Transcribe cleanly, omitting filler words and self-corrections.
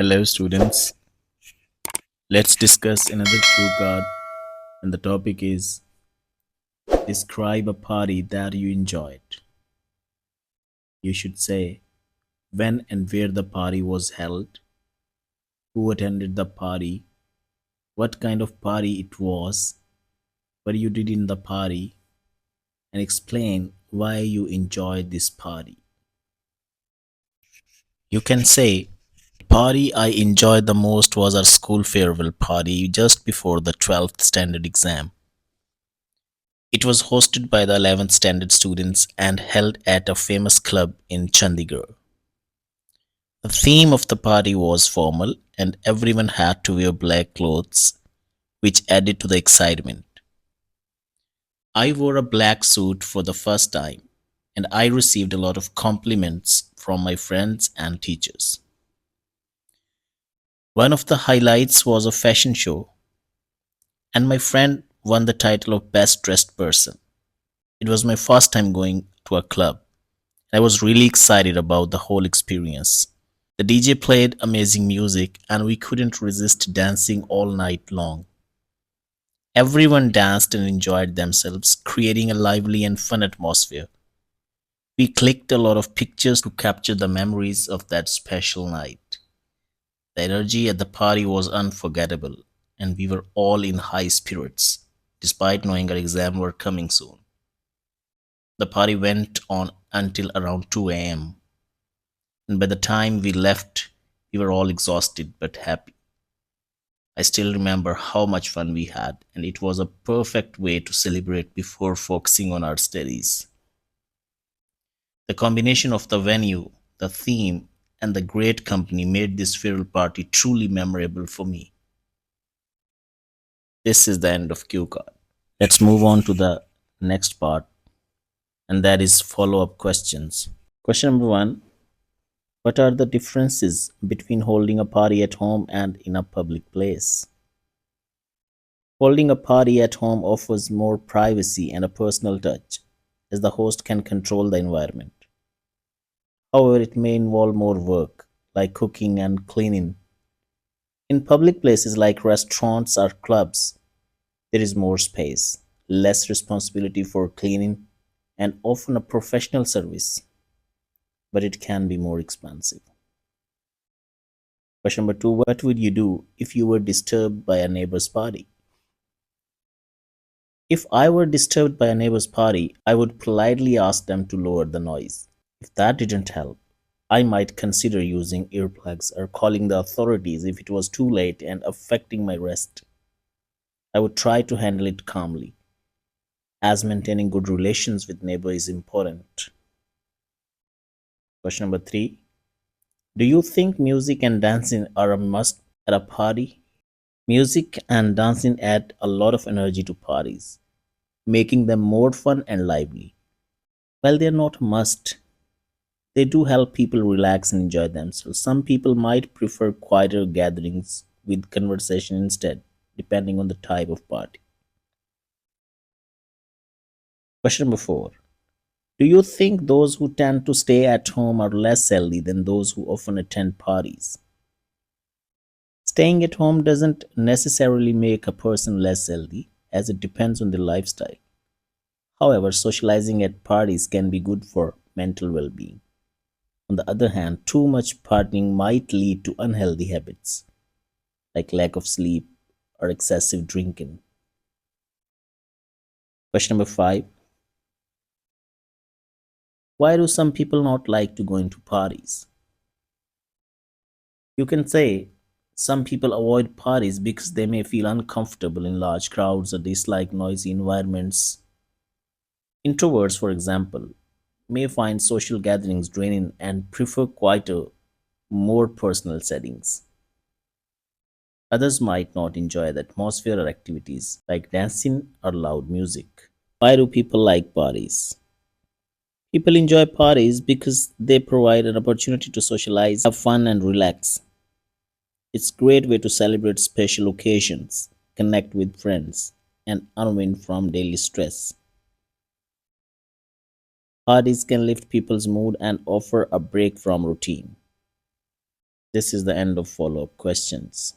Hello, students. Let's discuss another cue card, and the topic is describe a party that you enjoyed. You should say when and where the party was held, who attended the party, what kind of party it was, what you did in the party, and explain why you enjoyed this party. You can say the party I enjoyed the most was our school farewell party just before the 12th standard exam. It was hosted by the 11th standard students and held at a famous club in Chandigarh. The theme of the party was formal and everyone had to wear black clothes, which added to the excitement. I wore a black suit for the first time and I received a lot of compliments from my friends and teachers. One of the highlights was a fashion show, and my friend won the title of Best Dressed Person. It was my first time going to a club. I was really excited about the whole experience. The DJ played amazing music and we couldn't resist dancing all night long. Everyone danced and enjoyed themselves, creating a lively and fun atmosphere. We clicked a lot of pictures to capture the memories of that special night. The energy at the party was unforgettable, and we were all in high spirits, despite knowing our exams were coming soon. The party went on until around 2 a.m., and by the time we left, we were all exhausted but happy. I still remember how much fun we had, and it was a perfect way to celebrate before focusing on our studies. The combination of the venue, the theme, and the great company made this farewell party truly memorable for me. This is the end of Q card. Let's move on to the next part, and that is follow up questions. Question number one: what are the differences between holding a party at home and in a public place? Holding a party at home offers more privacy and a personal touch, as the host can control the environment. However, it may involve more work, like cooking and cleaning. In public places like restaurants or clubs, there is more space, less responsibility for cleaning, and often a professional service, but it can be more expensive. Question number two: what would you do if you were disturbed by a neighbor's party? If I were disturbed by a neighbor's party, I would politely ask them to lower the noise. If that didn't help, I might consider using earplugs or calling the authorities if it was too late and affecting my rest. I would try to handle it calmly, as maintaining good relations with neighbor is important. Question number three: do you think music and dancing are a must at a party? Music and dancing add a lot of energy to parties, making them more fun and lively. While they are not a must, they do help people relax and enjoy themselves. Some people might prefer quieter gatherings with conversation instead, depending on the type of party. Question number four: do you think those who tend to stay at home are less healthy than those who often attend parties? Staying at home doesn't necessarily make a person less healthy, as it depends on their lifestyle. However, socializing at parties can be good for mental well being. On the other hand, too much partying might lead to unhealthy habits like lack of sleep or excessive drinking. Question number five: why do some people not like to go into parties? You can say some people avoid parties because they may feel uncomfortable in large crowds or dislike noisy environments. Introverts, for example, may find social gatherings draining and prefer quieter, more personal settings. Others might not enjoy the atmosphere or activities like dancing or loud music. Why do people like parties? People enjoy parties because they provide an opportunity to socialize, have fun, and relax. It's a great way to celebrate special occasions, connect with friends, and unwind from daily stress. Parties can lift people's mood and offer a break from routine. This is the end of follow up questions.